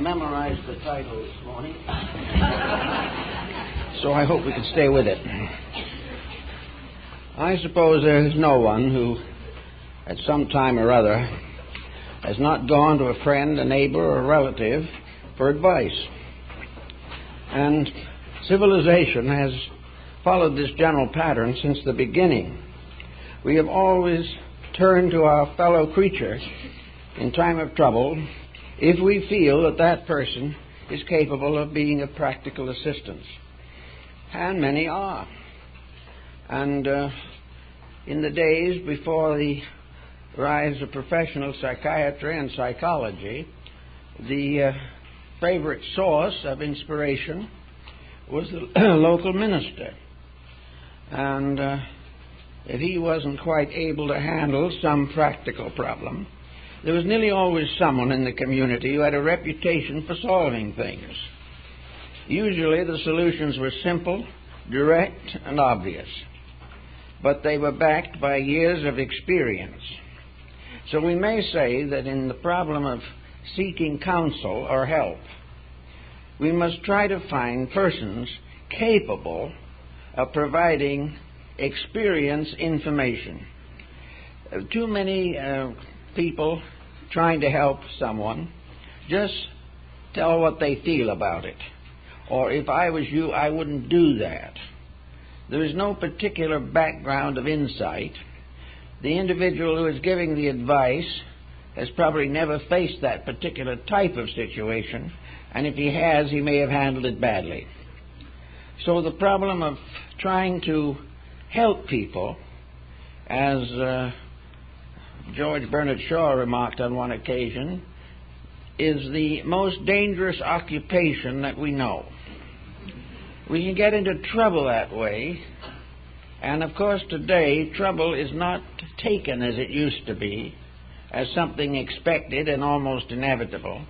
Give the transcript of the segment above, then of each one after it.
memorized the title this morning, so I hope we can stay with it. I suppose there is no one who, at some time or other, has not gone to a friend, a neighbor, or a relative for advice. And civilization has followed this general pattern since the beginning. We have always turned to our fellow creature in time of trouble if we feel that that person is capable of being of practical assistance. And many are. And in the days before the rise of professional psychiatry and psychology, the favorite source of inspiration was the local minister. And if he wasn't quite able to handle some practical problem, there was nearly always someone in the community who had a reputation for solving things. Usually the solutions were simple, direct, and obvious, but they were backed by years of experience. So we may say that in the problem of seeking counsel or help, we must try to find persons capable of providing experience information. Too many people trying to help someone just tell what they feel about it. Or if I was you, I wouldn't do that. There is no particular background of insight. The individual who is giving the advice has probably never faced that particular type of situation, and if he has, he may have handled it badly. So the problem of trying to help people, as George Bernard Shaw remarked on one occasion, is the most dangerous occupation that we know. We can get into trouble that way, and of course today trouble is not taken as it used to be, as something expected and almost inevitable.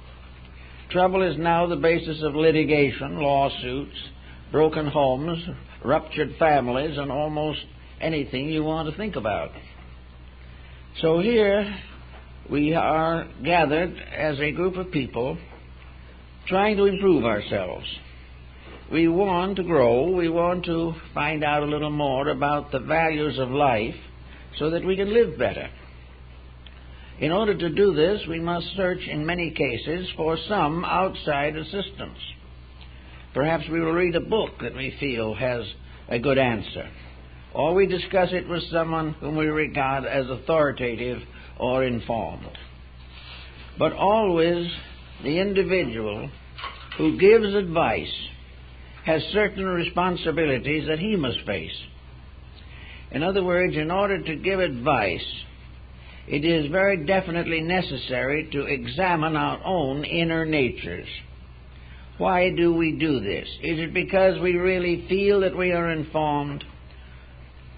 Trouble is now the basis of litigation, lawsuits, broken homes, ruptured families, and almost anything you want to think about. So here we are gathered as a group of people trying to improve ourselves. We want to grow. We want to find out a little more about the values of life so that we can live better. In order to do this, we must search in many cases for some outside assistance. Perhaps we will read a book that we feel has a good answer, or we discuss it with someone whom we regard as authoritative or informed. But always the individual who gives advice has certain responsibilities that he must face. In other words, in order to give advice, it is very definitely necessary to examine our own inner natures. Why do we do this? Is it because we really feel that we are informed?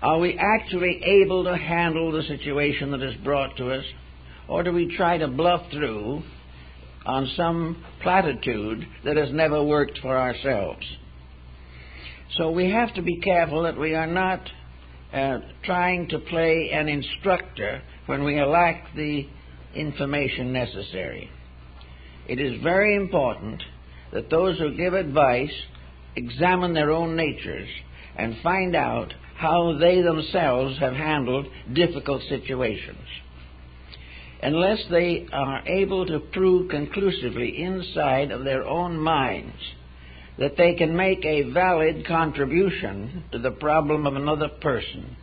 Are we actually able to handle the situation that is brought to us? Or do we try to bluff through on some platitude that has never worked for ourselves? So we have to be careful that we are not trying to play an instructor when we lack the information necessary. It is very important that those who give advice examine their own natures and find out how they themselves have handled difficult situations. Unless they are able to prove conclusively inside of their own minds that they can make a valid contribution to the problem of another person,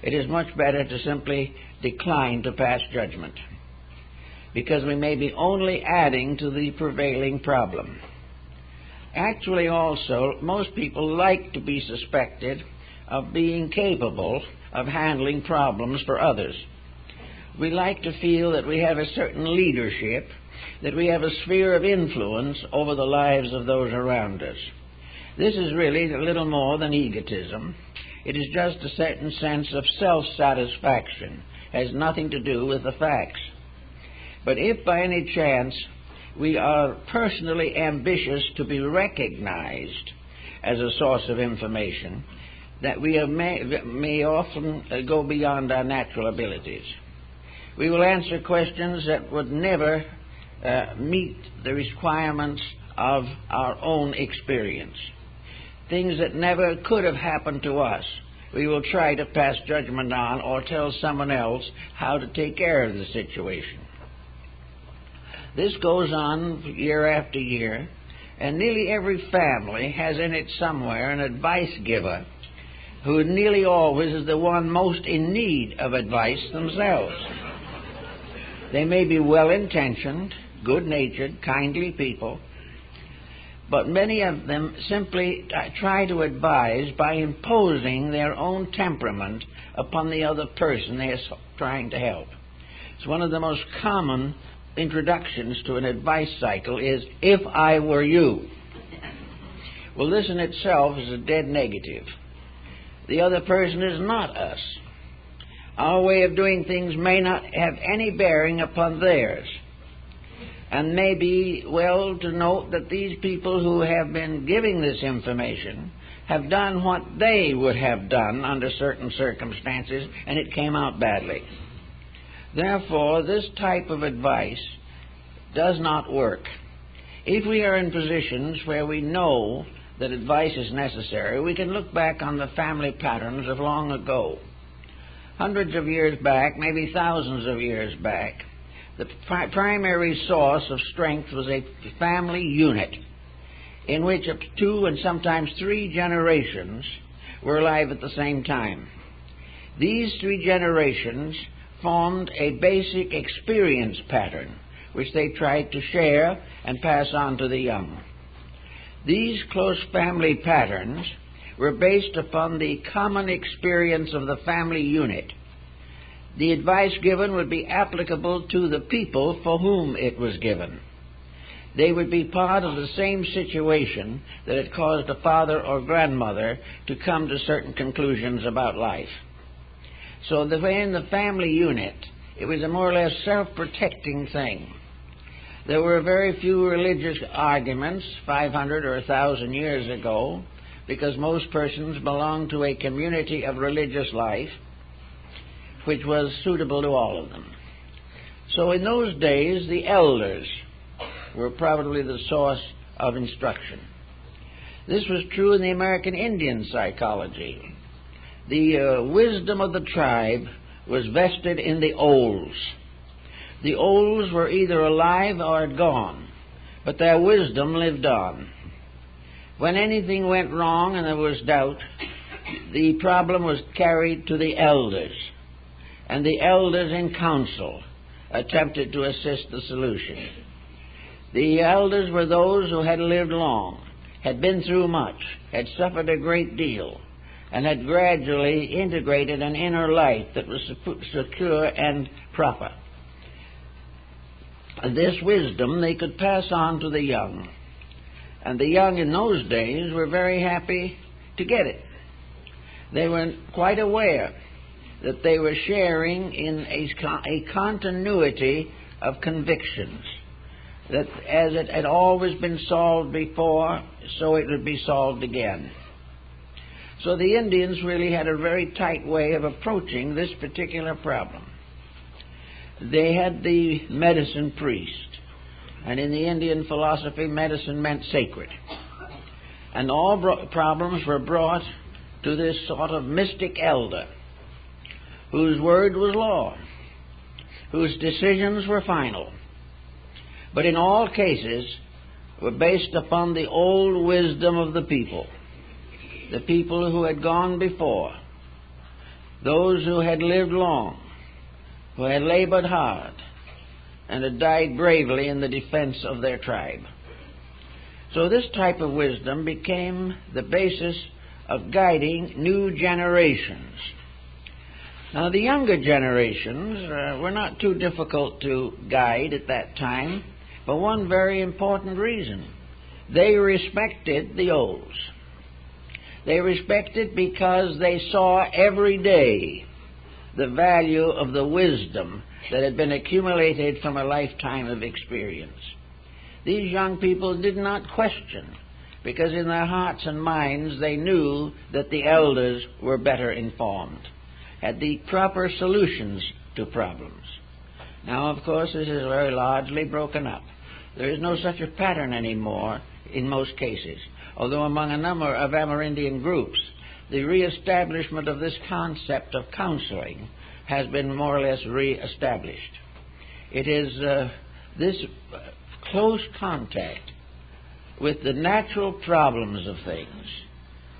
it is much better to simply decline to pass judgment, because we may be only adding to the prevailing problem. Actually, also, most people like to be suspected of being capable of handling problems for others. We like to feel that we have a certain leadership, that we have a sphere of influence over the lives of those around us. This is really a little more than egotism. It is just a certain sense of self-satisfaction. It has nothing to do with the facts. But if by any chance we are personally ambitious to be recognized as a source of information, that we may often go beyond our natural abilities. We will answer questions that would never meet the requirements of our own experience. Things that never could have happened to us, we will try to pass judgment on or tell someone else how to take care of the situation. This goes on year after year, and nearly every family has in it somewhere an advice giver who nearly always is the one most in need of advice themselves. They may be well-intentioned, good-natured, kindly people, but many of them simply try to advise by imposing their own temperament upon the other person they are trying to help. It's one of the most common introductions to an advice cycle is, if I were you. Well, this in itself is a dead negative. The other person is not us. Our way of doing things may not have any bearing upon theirs. And may be well to note that these people who have been giving this information have done what they would have done under certain circumstances, and it came out badly. Therefore, this type of advice does not work. If we are in positions where we know that advice is necessary, we can look back on the family patterns of long ago. Hundreds of years back, maybe thousands of years back, the primary source of strength was a family unit in which up to 2 and sometimes 3 generations were alive at the same time. These 3 generations formed a basic experience pattern which they tried to share and pass on to the young. These close family patterns were based upon the common experience of the family unit. The advice given would be applicable to the people for whom it was given. They would be part of the same situation that had caused a father or grandmother to come to certain conclusions about life. So in the family unit, it was a more or less self-protecting thing. There were very few religious arguments 500 or 1,000 years ago, because most persons belonged to a community of religious life which was suitable to all of them. So in those days, the elders were probably the source of instruction. This was true in the American Indian psychology. The wisdom of the tribe was vested in the olds. The olds were either alive or had gone, but their wisdom lived on. When anything went wrong and there was doubt, the problem was carried to the elders, and the elders in council attempted to assist the solution. The elders were those who had lived long, had been through much, had suffered a great deal, and had gradually integrated an inner life that was secure and proper. This wisdom they could pass on to the young, and the young in those days were very happy to get it. They were quite aware that they were sharing in a continuity of convictions, that as it had always been solved before, so it would be solved again. So the Indians really had a very tight way of approaching this particular problem. They had the medicine priest, and in the Indian philosophy, medicine meant sacred. And all problems were brought to this sort of mystic elder, whose word was law, whose decisions were final, but in all cases were based upon the old wisdom of the people who had gone before, those who had lived long, who had labored hard, and had died bravely in the defense of their tribe. So this type of wisdom became the basis of guiding new generations. Now, the younger generations were not too difficult to guide at that time, for one very important reason. They respected the olds. They respected because they saw every day the value of the wisdom that had been accumulated from a lifetime of experience. These young people did not question, because in their hearts and minds they knew that the elders were better informed, had the proper solutions to problems. Now, of course, this is very largely broken up. There is no such a pattern anymore in most cases, although among a number of Amerindian groups, the reestablishment of this concept of counseling has been more or less reestablished. It is this close contact with the natural problems of things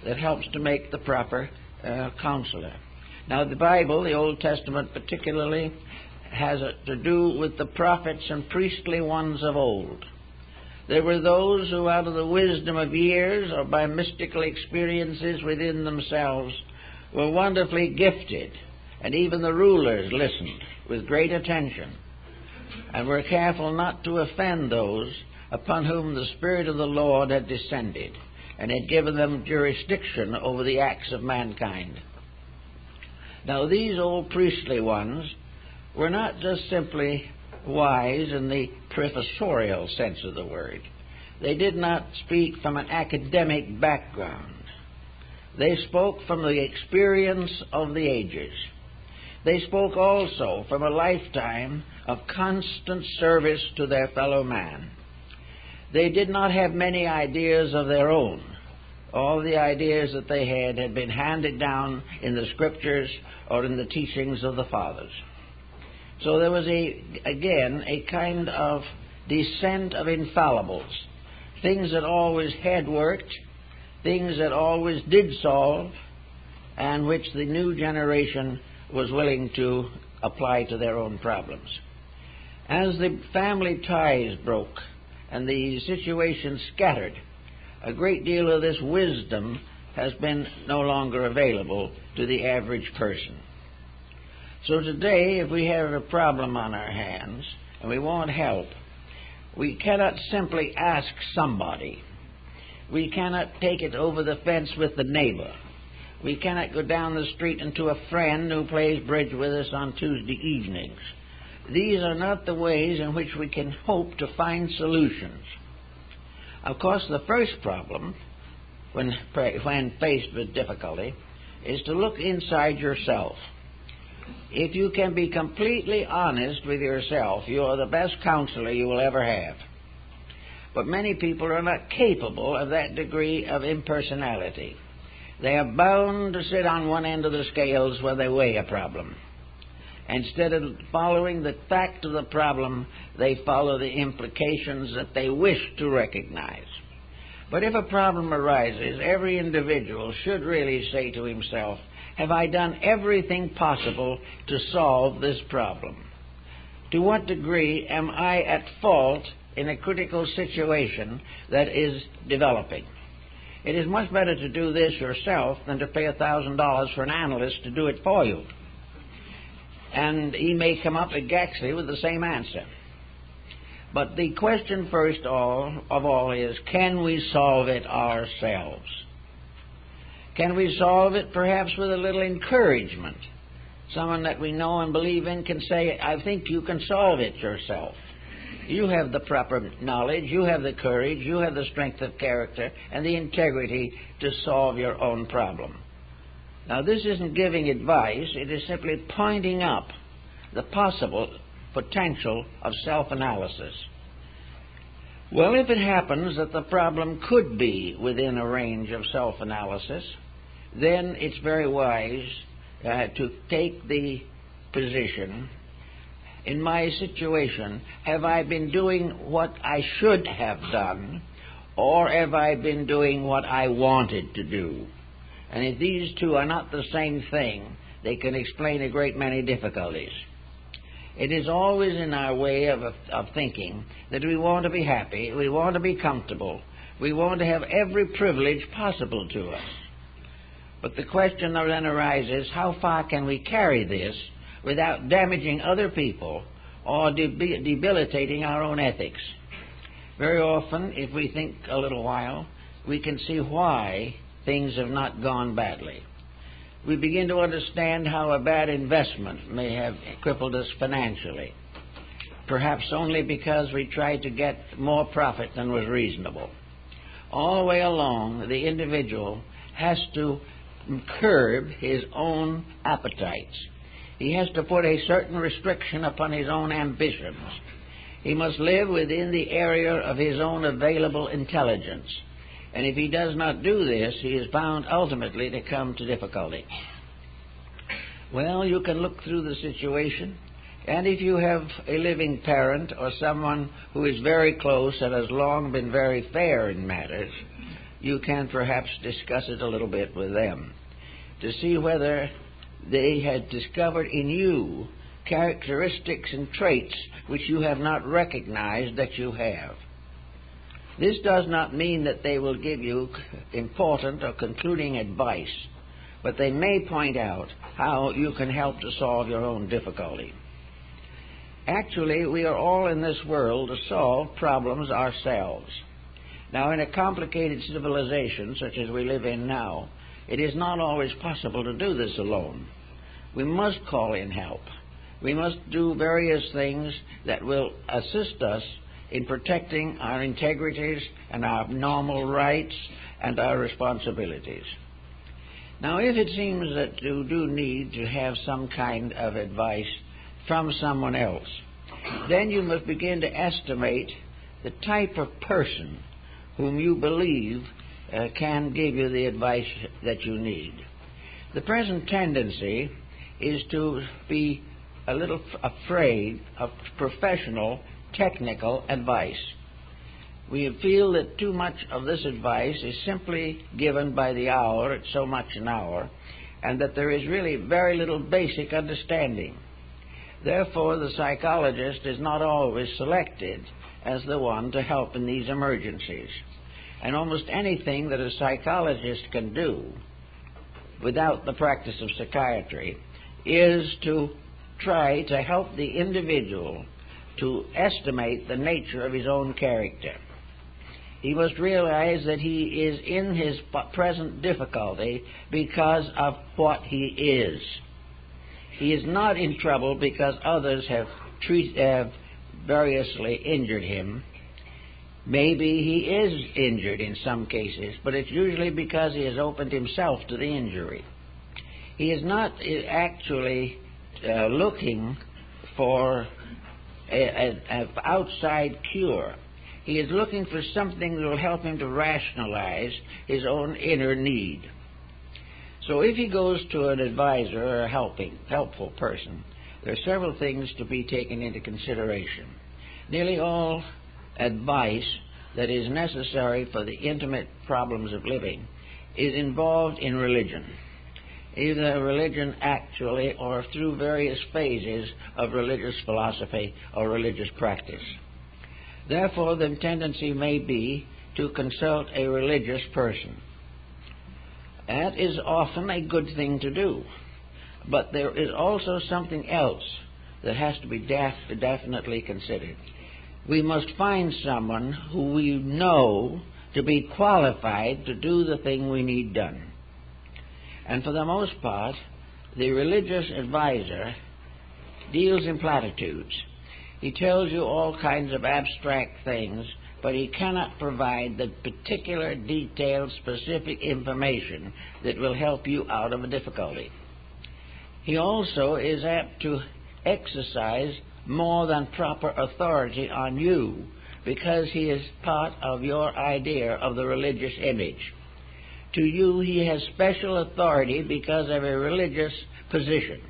that helps to make the proper counselor. Now, the Bible, the Old Testament particularly, has to do with the prophets and priestly ones of old. There were those who, out of the wisdom of years or by mystical experiences within themselves, were wonderfully gifted, and even the rulers listened with great attention and were careful not to offend those upon whom the Spirit of the Lord had descended and had given them jurisdiction over the acts of mankind. Now, these old priestly ones were not just simply wise in the professorial sense of the word. They did not speak from an academic background. They spoke from the experience of the ages. They spoke also from a lifetime of constant service to their fellow man. They did not have many ideas of their own. All the ideas that they had been handed down in the Scriptures or in the teachings of the fathers. So there was, again, a kind of descent of infallibles, things that always had worked, things that always did solve, and which the new generation was willing to apply to their own problems. As the family ties broke and the situation scattered, a great deal of this wisdom has been no longer available to the average person. So today, if we have a problem on our hands and we want help, we cannot simply ask somebody. We cannot take it over the fence with the neighbor. We cannot go down the street and to a friend who plays bridge with us on Tuesday evenings. These are not the ways in which we can hope to find solutions. Of course, the first problem, when faced with difficulty, is to look inside yourself. If you can be completely honest with yourself, you are the best counselor you will ever have. But many people are not capable of that degree of impersonality. They are bound to sit on one end of the scales when they weigh a problem. Instead of following the fact of the problem, they follow the implications that they wish to recognize. But if a problem arises, every individual should really say to himself, have I done everything possible to solve this problem? To what degree am I at fault in a critical situation that is developing? It is much better to do this yourself than to pay $1,000 for an analyst to do it for you. And he may come up exactly with the same answer. But the question first of all is, can we solve it ourselves? Can we solve it perhaps with a little encouragement? Someone that we know and believe in can say, I think you can solve it yourself. You have the proper knowledge, you have the courage, you have the strength of character and the integrity to solve your own problem. Now, this isn't giving advice, it is simply pointing up the possible potential of self-analysis. Well, if it happens that the problem could be within a range of self-analysis, then it's very wise to take the position, in my situation, have I been doing what I should have done, or have I been doing what I wanted to do? And if these two are not the same thing, they can explain a great many difficulties. It is always in our way of thinking that we want to be happy, we want to be comfortable, we want to have every privilege possible to us. But the question then arises, how far can we carry this without damaging other people or debilitating our own ethics? Very often, if we think a little while, we can see why things have not gone badly. We begin to understand how a bad investment may have crippled us financially, perhaps only because we tried to get more profit than was reasonable. All the way along, the individual has to curb his own appetites. He has to put a certain restriction upon his own ambitions. He must live within the area of his own available intelligence. And if he does not do this, he is bound ultimately to come to difficulty. Well, you can look through the situation, and if you have a living parent or someone who is very close and has long been very fair in matters, you can perhaps discuss it a little bit with them to see whether they had discovered in you characteristics and traits which you have not recognized that you have. This does not mean that they will give you important or concluding advice, but they may point out how you can help to solve your own difficulty. Actually, we are all in this world to solve problems ourselves. Now, in a complicated civilization such as we live in now, it is not always possible to do this alone. We must call in help. We must do various things that will assist us in protecting our integrities and our normal rights and our responsibilities. Now, if it seems that you do need to have some kind of advice from someone else, then you must begin to estimate the type of person whom you believe can give you the advice that you need. The present tendency is to be a little afraid of professional, technical advice. We feel that too much of this advice is simply given by the hour at so much an hour, and that there is really very little basic understanding. Therefore, the psychologist is not always selected as the one to help in these emergencies. And almost anything that a psychologist can do without the practice of psychiatry is to try to help the individual to estimate the nature of his own character. He must realize that he is in his present difficulty because of what he is. He is not in trouble because others have variously injured him. Maybe he is injured in some cases, but it's usually because he has opened himself to the injury. He is not actually looking for an outside cure. He is looking for something that will help him to rationalize his own inner need. So if he goes to an advisor or a helpful person, there are several things to be taken into consideration. Nearly all advice that is necessary for the intimate problems of living is involved in religion, either religion actually or through various phases of religious philosophy or religious practice. Therefore, the tendency may be to consult a religious person. That is often a good thing to do, but there is also something else that has to be definitely considered. We must find someone who we know to be qualified to do the thing we need done. And for the most part, the religious advisor deals in platitudes. He tells you all kinds of abstract things, but he cannot provide the particular, detailed, specific information that will help you out of a difficulty. He also is apt to exercise more than proper authority on you because he is part of your idea of the religious image. To you, he has special authority because of a religious position,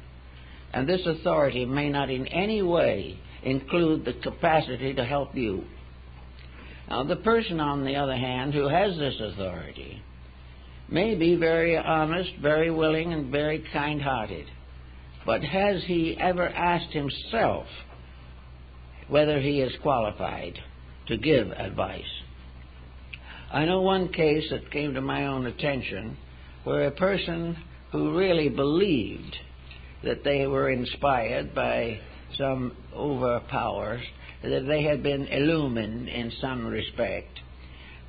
and this authority may not in any way include the capacity to help you. Now, the person, on the other hand, who has this authority may be very honest, very willing, and very kind-hearted, but has he ever asked himself whether he is qualified to give advice? I know one case that came to my own attention where a person who really believed that they were inspired by some overpowers, that they had been illumined in some respect,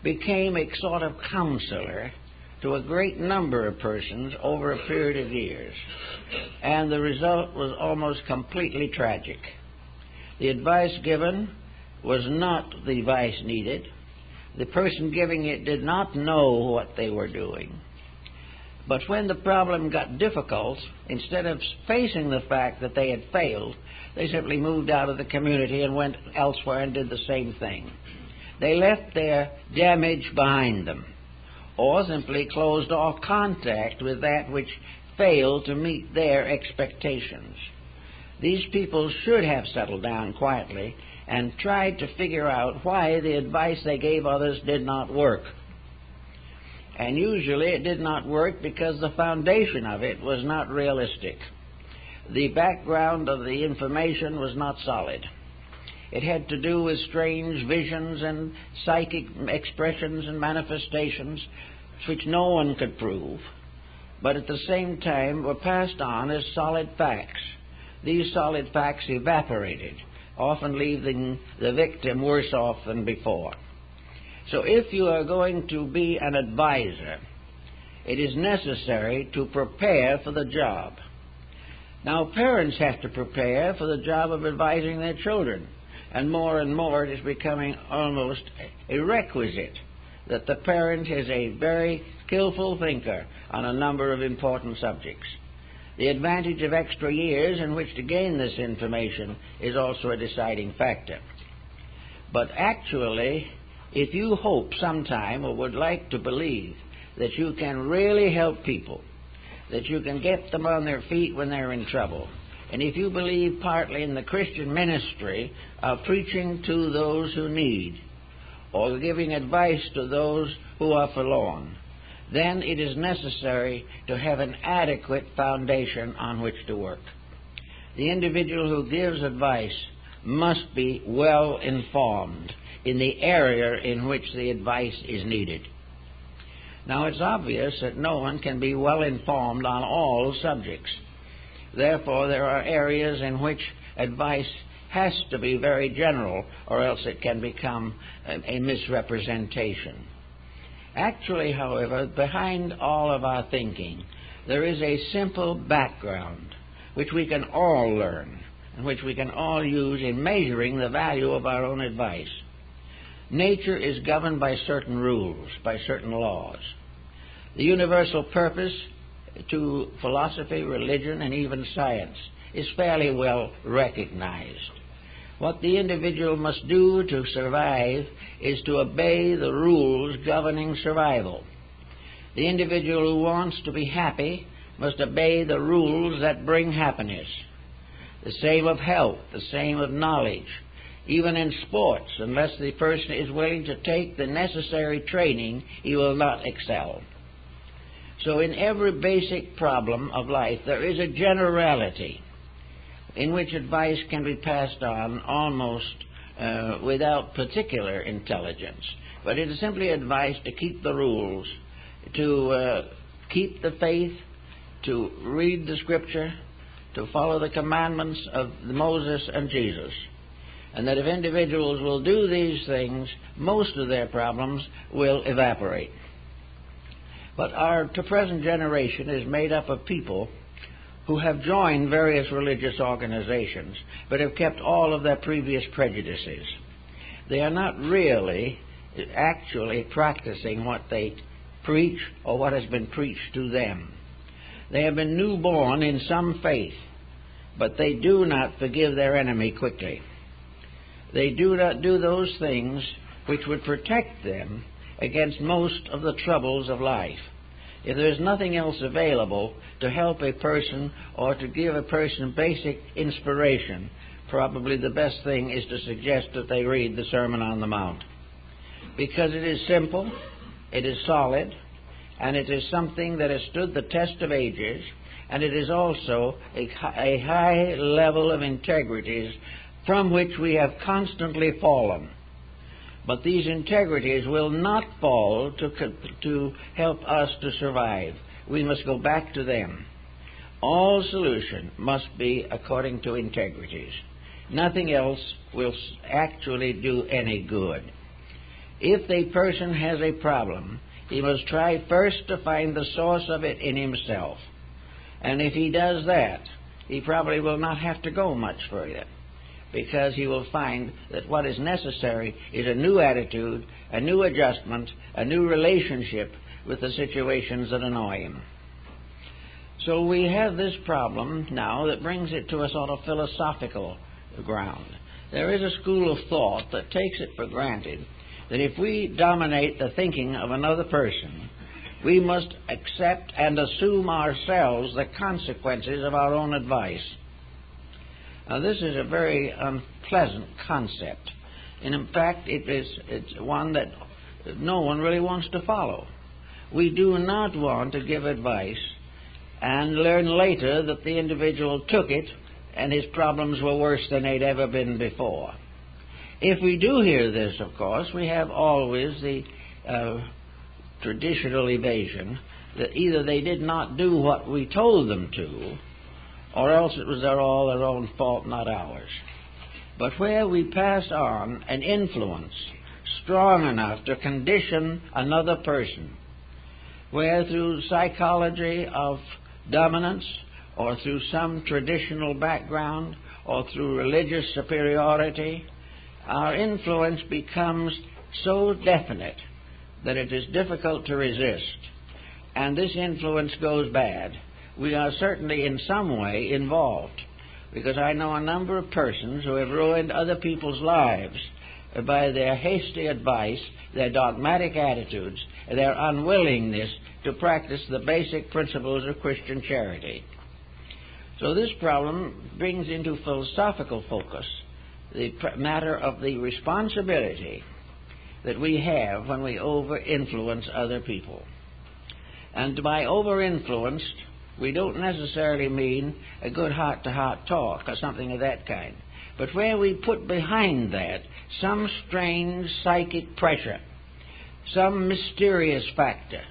became a sort of counselor to a great number of persons over a period of years. And the result was almost completely tragic. The advice given was not the advice needed. The person giving it did not know what they were doing. But when the problem got difficult, instead of facing the fact that they had failed, they simply moved out of the community and went elsewhere and did the same thing. They left their damage behind them, or simply closed off contact with that which failed to meet their expectations. These people should have settled down quietly and tried to figure out why the advice they gave others did not work. And usually it did not work because the foundation of it was not realistic. The background of the information was not solid. It had to do with strange visions and psychic expressions and manifestations which no one could prove, but at the same time were passed on as solid facts. These solid facts evaporated, often leaving the victim worse off than before. So if you are going to be an advisor, it is necessary to prepare for the job. Now, parents have to prepare for the job of advising their children, and more it is becoming almost a requisite that the parent is a very skillful thinker on a number of important subjects. The advantage of extra years in which to gain this information is also a deciding factor. But actually, if you hope sometime or would like to believe that you can really help people, that you can get them on their feet when they're in trouble, and if you believe partly in the Christian ministry of preaching to those who need, or giving advice to those who are forlorn, then it is necessary to have an adequate foundation on which to work. The individual who gives advice must be well informed in the area in which the advice is needed. Now, it's obvious that no one can be well informed on all subjects. Therefore, there are areas in which advice has to be very general, or else it can become a misrepresentation. Actually, however, behind all of our thinking, there is a simple background which we can all learn and which we can all use in measuring the value of our own advice. Nature is governed by certain rules, by certain laws. The universal purpose to philosophy, religion, and even science is fairly well recognized. What the individual must do to survive is to obey the rules governing survival. The individual who wants to be happy must obey the rules that bring happiness. The same of health, the same of knowledge. Even in sports, unless the person is willing to take the necessary training, he will not excel. So in every basic problem of life, there is a generality in which advice can be passed on almost without particular intelligence. But it is simply advice to keep the rules, to keep the faith, to read the Scripture, to follow the commandments of Moses and Jesus. And that if individuals will do these things, most of their problems will evaporate. But our present generation is made up of people who have joined various religious organizations, but have kept all of their previous prejudices. They are not really actually practicing what they preach or what has been preached to them. They have been newborn in some faith, but they do not forgive their enemy quickly. They do not do those things which would protect them against most of the troubles of life. If there is nothing else available to help a person or to give a person basic inspiration, probably the best thing is to suggest that they read the Sermon on the Mount. Because it is simple, it is solid, and it is something that has stood the test of ages, and it is also a high level of integrities from which we have constantly fallen. But these integrities will not fall to help us to survive. We must go back to them. All solution must be according to integrities. Nothing else will actually do any good. If a person has a problem, he must try first to find the source of it in himself. And if he does that, he probably will not have to go much further, because he will find that what is necessary is a new attitude, a new adjustment, a new relationship with the situations that annoy him. So we have this problem now that brings it to a sort of philosophical ground. There is a school of thought that takes it for granted that if we dominate the thinking of another person, we must accept and assume ourselves the consequences of our own advice. Now, this is a very unpleasant concept, and in fact, it's one that no one really wants to follow. We do not want to give advice and learn later that the individual took it and his problems were worse than they'd ever been before. If we do hear this, of course, we have always the traditional evasion that either they did not do what we told them to, or else it was all their own fault, not ours. But where we pass on an influence strong enough to condition another person, where through psychology of dominance, or through some traditional background, or through religious superiority, our influence becomes so definite that it is difficult to resist, and this influence goes bad. We are certainly in some way involved, because I know a number of persons who have ruined other people's lives by their hasty advice, their dogmatic attitudes, and their unwillingness to practice the basic principles of Christian charity. So this problem brings into philosophical focus the matter of the responsibility that we have when we over-influence other people. And by over-influenced, we don't necessarily mean a good heart-to-heart talk or something of that kind, but where we put behind that some strange psychic pressure, some mysterious factor,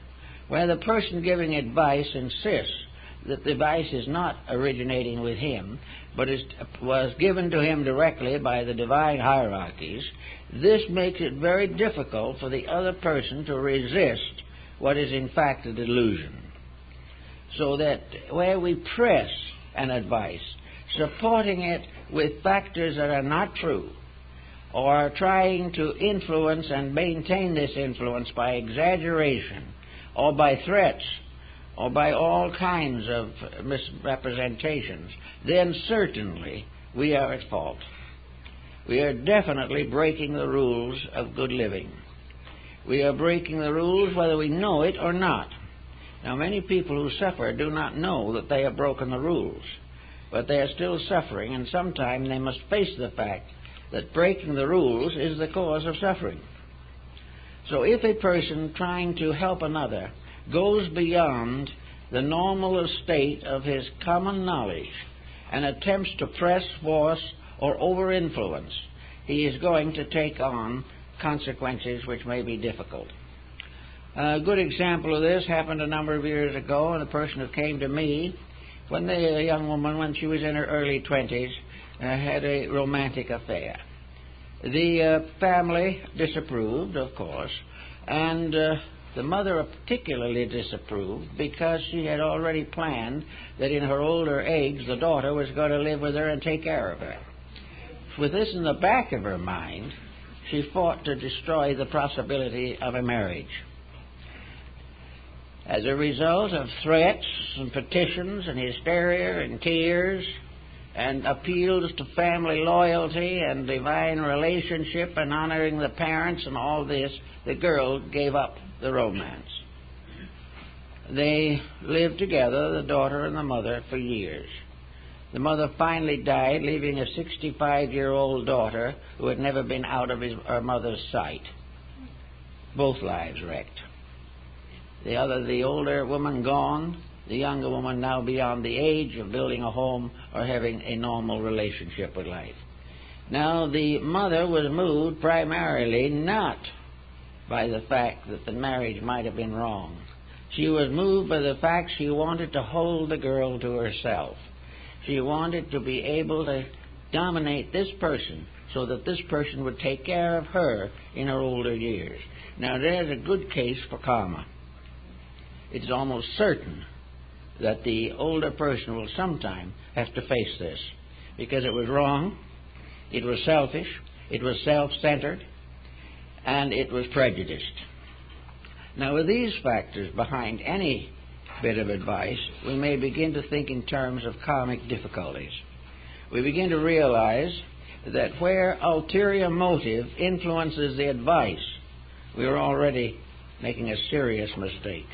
where the person giving advice insists that the advice is not originating with him, but was given to him directly by the divine hierarchies. This makes it very difficult for the other person to resist what is in fact a delusion. So that where we press an advice, supporting it with factors that are not true, or trying to influence and maintain this influence by exaggeration, or by threats, or by all kinds of misrepresentations, then certainly we are at fault. We are definitely breaking the rules of good living. We are breaking the rules whether we know it or not. Now, many people who suffer do not know that they have broken the rules, but they are still suffering, and sometime they must face the fact that breaking the rules is the cause of suffering. So if a person trying to help another goes beyond the normal state of his common knowledge and attempts to press, force, or over-influence, he is going to take on consequences which may be difficult. A good example of this happened a number of years ago, and a person who came to me when a young woman, when she was in her early 20s, had a romantic affair. The family disapproved, of course, and the mother particularly disapproved because she had already planned that in her older age the daughter was going to live with her and take care of her. With this in the back of her mind, she fought to destroy the possibility of a marriage. As a result of threats and petitions and hysteria and tears and appeals to family loyalty and divine relationship and honoring the parents and all this, the girl gave up the romance. They lived together, the daughter and the mother, for years. The mother finally died, leaving a 65-year-old daughter who had never been out of her mother's sight. Both lives wrecked. The older woman gone, the younger woman now beyond the age of building a home or having a normal relationship with life. Now, the mother was moved primarily not by the fact that the marriage might have been wrong. She was moved by the fact she wanted to hold the girl to herself. She wanted to be able to dominate this person so that this person would take care of her in her older years. Now, there's a good case for karma. It's almost certain that the older person will sometime have to face this, because it was wrong, it was selfish, it was self-centered, and it was prejudiced. Now, with these factors behind any bit of advice, we may begin to think in terms of karmic difficulties. We begin to realize that where ulterior motive influences the advice, we are already making a serious mistake.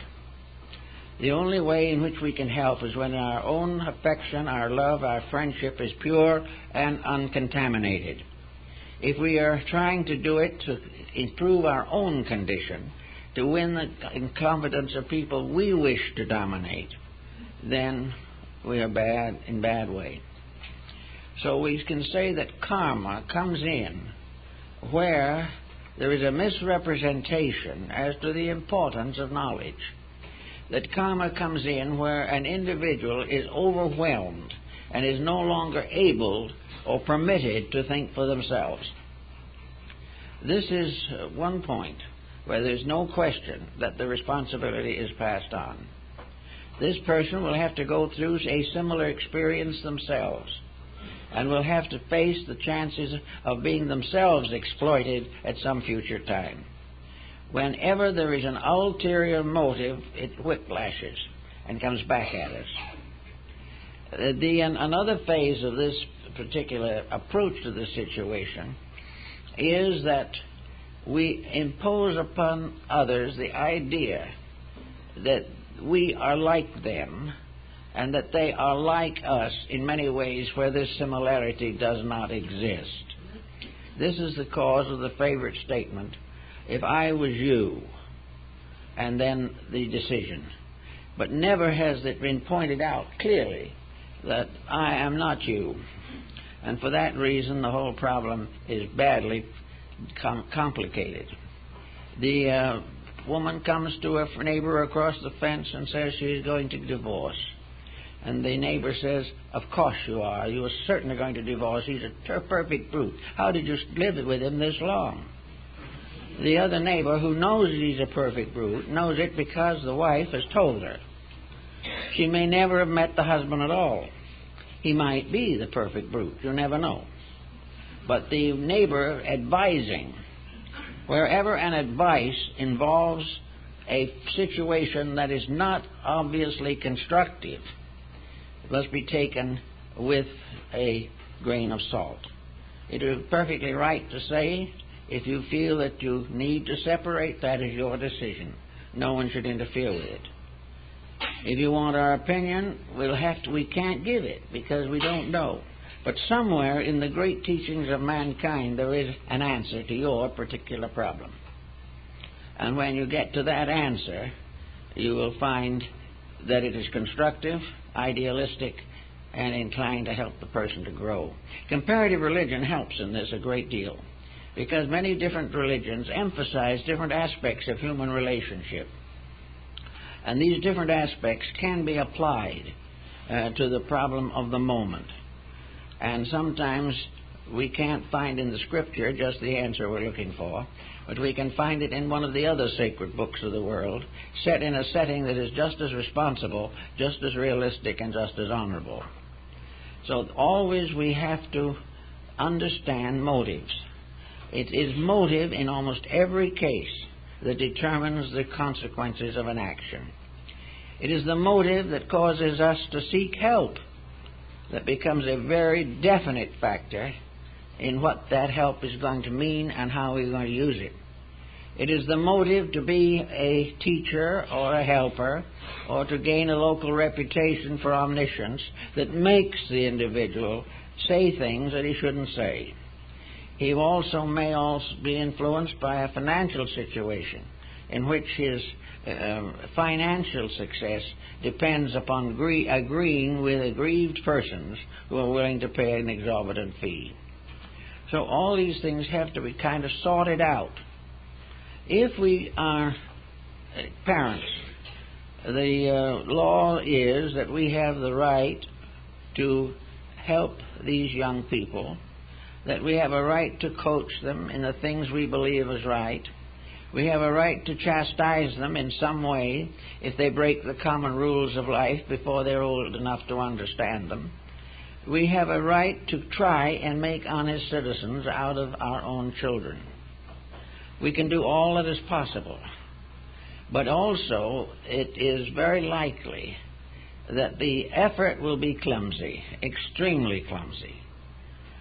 The only way in which we can help is when our own affection, our love, our friendship is pure and uncontaminated. If we are trying to do it to improve our own condition, to win the confidence of people we wish to dominate, then we are in bad way. So we can say that karma comes in where there is a misrepresentation as to the importance of knowledge. That karma comes in where an individual is overwhelmed and is no longer able or permitted to think for themselves. This is one point where there's no question that the responsibility is passed on. This person will have to go through a similar experience themselves and will have to face the chances of being themselves exploited at some future time. Whenever there is an ulterior motive, it whiplashes and comes back at us. Another phase of this particular approach to the situation is that we impose upon others the idea that we are like them and that they are like us in many ways where this similarity does not exist. This is the cause of the favorite statement, if I was you, and then the decision. But never has it been pointed out clearly that I am not you. And for that reason, the whole problem is badly complicated. The woman comes to her neighbor across the fence and says she's going to divorce. And the neighbor says, of course you are. You are certainly going to divorce. He's a perfect brute. How did you live with him this long? The other neighbor, who knows he's a perfect brute, knows it because the wife has told her. She may never have met the husband at all. He might be the perfect brute. You never know. But the neighbor advising, wherever an advice involves a situation that is not obviously constructive, it must be taken with a grain of salt. It is perfectly right to say, if you feel that you need to separate, that is your decision. No one should interfere with it. If you want our opinion, we can't give it because we don't know. But somewhere in the great teachings of mankind there is an answer to your particular problem. And when you get to that answer, you will find that it is constructive, idealistic, and inclined to help the person to grow. Comparative religion helps in this a great deal because many different religions emphasize different aspects of human relationship. And these different aspects can be applied to the problem of the moment. And sometimes we can't find in the scripture just the answer we're looking for, but we can find it in one of the other sacred books of the world, set in a setting that is just as responsible, just as realistic, and just as honorable. So always we have to understand motives. It is motive in almost every case that determines the consequences of an action. It is the motive that causes us to seek help that becomes a very definite factor in what that help is going to mean and how we're going to use it. It is the motive to be a teacher or a helper or to gain a local reputation for omniscience that makes the individual say things that he shouldn't say. He also may be influenced by a financial situation in which his financial success depends upon agreeing with aggrieved persons who are willing to pay an exorbitant fee. So all these things have to be kind of sorted out. If we are parents, the law is that we have the right to help these young people, that we have a right to coach them in the things we believe is right. We have a right to chastise them in some way if they break the common rules of life before they're old enough to understand them. We have a right to try and make honest citizens out of our own children. We can do all that is possible. But also, it is very likely that the effort will be clumsy, extremely clumsy.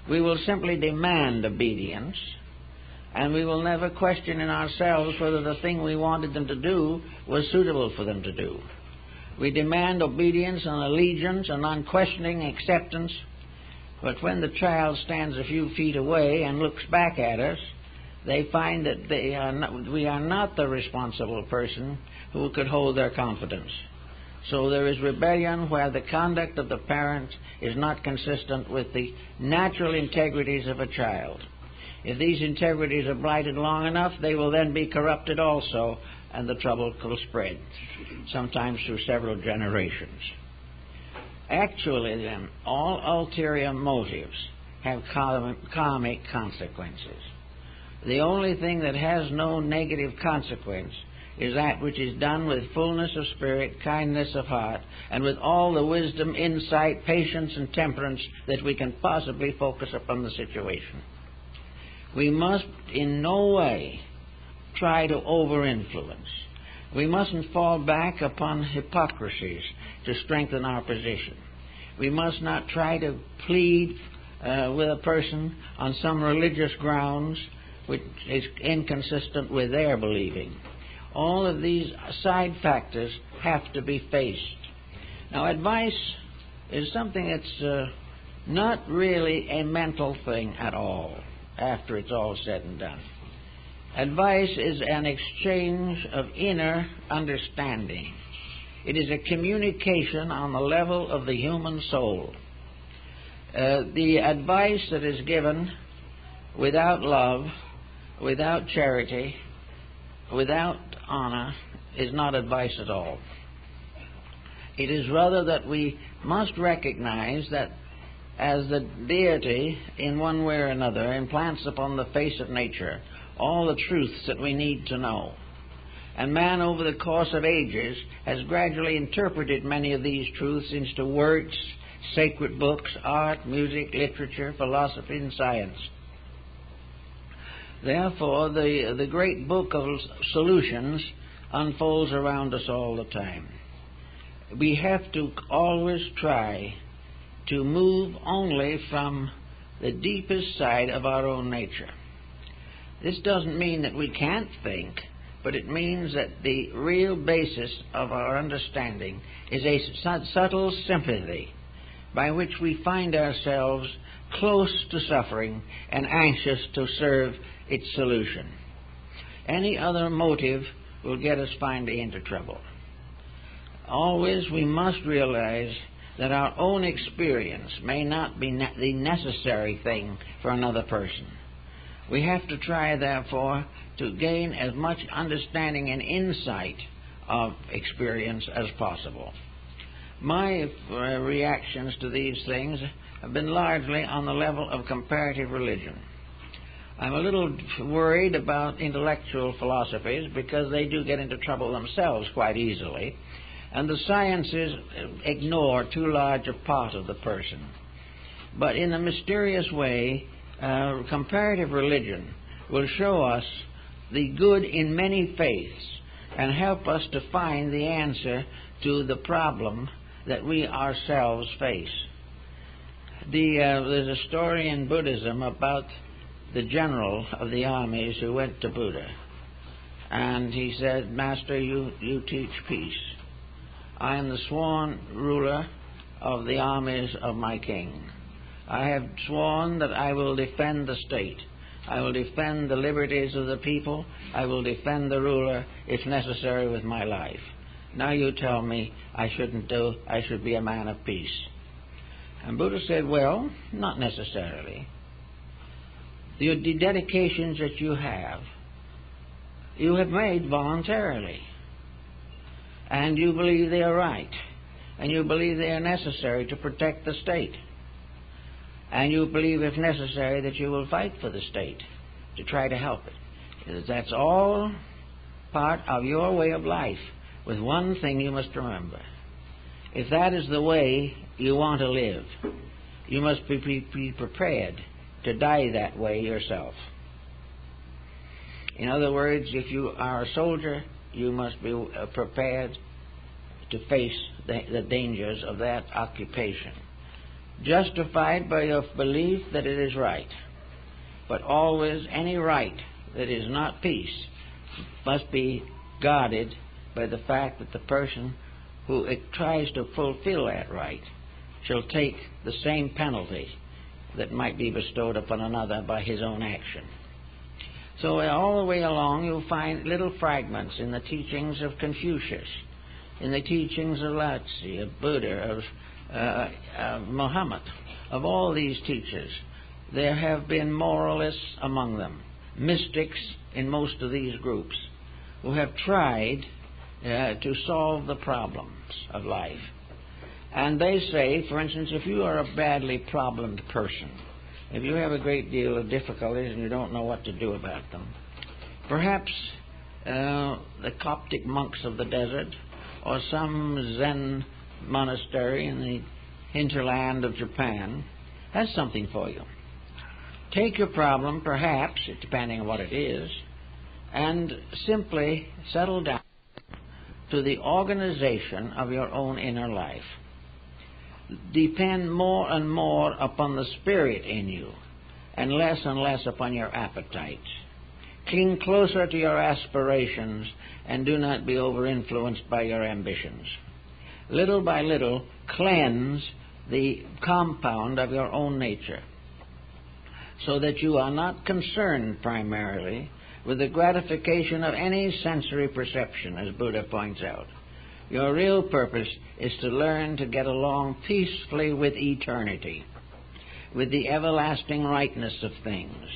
We will simply demand obedience, and we will never question in ourselves whether the thing we wanted them to do was suitable for them to do. We demand obedience and allegiance and unquestioning acceptance, but when the child stands a few feet away and looks back at us, they find that we are not the responsible person who could hold their confidence. So there is rebellion where the conduct of the parents is not consistent with the natural integrities of a child. If these integrities are blighted long enough, they will then be corrupted also, and the trouble will spread, sometimes through several generations. Actually, then, all ulterior motives have karmic consequences. The only thing that has no negative consequence is that which is done with fullness of spirit, kindness of heart, and with all the wisdom, insight, patience, and temperance that we can possibly focus upon the situation. We must in no way try to over-influence. We mustn't fall back upon hypocrisies to strengthen our position. We must not try to plead with a person on some religious grounds which is inconsistent with their believing. All of these side factors have to be faced. Now, advice is something that's not really a mental thing at all after it's all said and done. Advice is an exchange of inner understanding. It is a communication on the level of the human soul. The advice that is given without love, without charity, without honor, is not advice at all. It is rather that we must recognize that as the deity, in one way or another, implants upon the face of nature all the truths that we need to know. And man, over the course of ages, has gradually interpreted many of these truths into works, sacred books, art, music, literature, philosophy, and science. Therefore, the great book of solutions unfolds around us all the time. We have to always try to move only from the deepest side of our own nature. This doesn't mean that we can't think, but it means that the real basis of our understanding is a subtle sympathy by which we find ourselves close to suffering and anxious to serve its solution. Any other motive will get us finally into trouble. Always we must realize that our own experience may not be the necessary thing for another person. We have to try, therefore, to gain as much understanding and insight of experience as possible. My reactions to these things have been largely on the level of comparative religion. I'm a little worried about intellectual philosophies because they do get into trouble themselves quite easily, and the sciences ignore too large a part of the person. But in a mysterious way, comparative religion will show us the good in many faiths and help us to find the answer to the problem that we ourselves face. There's a story in Buddhism about the general of the armies who went to Buddha. And he said, "Master, you teach peace. I am the sworn ruler of the armies of my king. I have sworn that I will defend the state. I will defend the liberties of the people. I will defend the ruler, if necessary, with my life. Now you tell me I should be a man of peace." And Buddha said, "Well, not necessarily. The dedications that you have made voluntarily. And you believe they are right. And you believe they are necessary to protect the state. And you believe, if necessary, that you will fight for the state to try to help it. That's all part of your way of life, with one thing you must remember. If that is the way you want to live, you must be prepared to die that way yourself. In other words, if you are a soldier you must be prepared to face the dangers of that occupation, justified by your belief that it is right. But always any right that is not peace must be guarded by the fact that the person who tries to fulfill that right shall take the same penalty that might be bestowed upon another by his own action. So all the way along you'll find little fragments in the teachings of Confucius, in the teachings of Lao Tzu, of Buddha, of Muhammad, of all these teachers. There have been moralists among them, mystics in most of these groups, who have tried to solve the problems of life. And they say, for instance, if you are a badly problemed person, if you have a great deal of difficulties and you don't know what to do about them, perhaps the Coptic monks of the desert or some Zen monastery in the hinterland of Japan has something for you. Take your problem, perhaps, depending on what it is, and simply settle down to the organization of your own inner life. Depend more and more upon the spirit in you and less upon your appetites. Cling closer to your aspirations and do not be over-influenced by your ambitions. Little by little, cleanse the compound of your own nature so that you are not concerned primarily with the gratification of any sensory perception, as Buddha points out. Your real purpose is to learn to get along peacefully with eternity, with the everlasting rightness of things,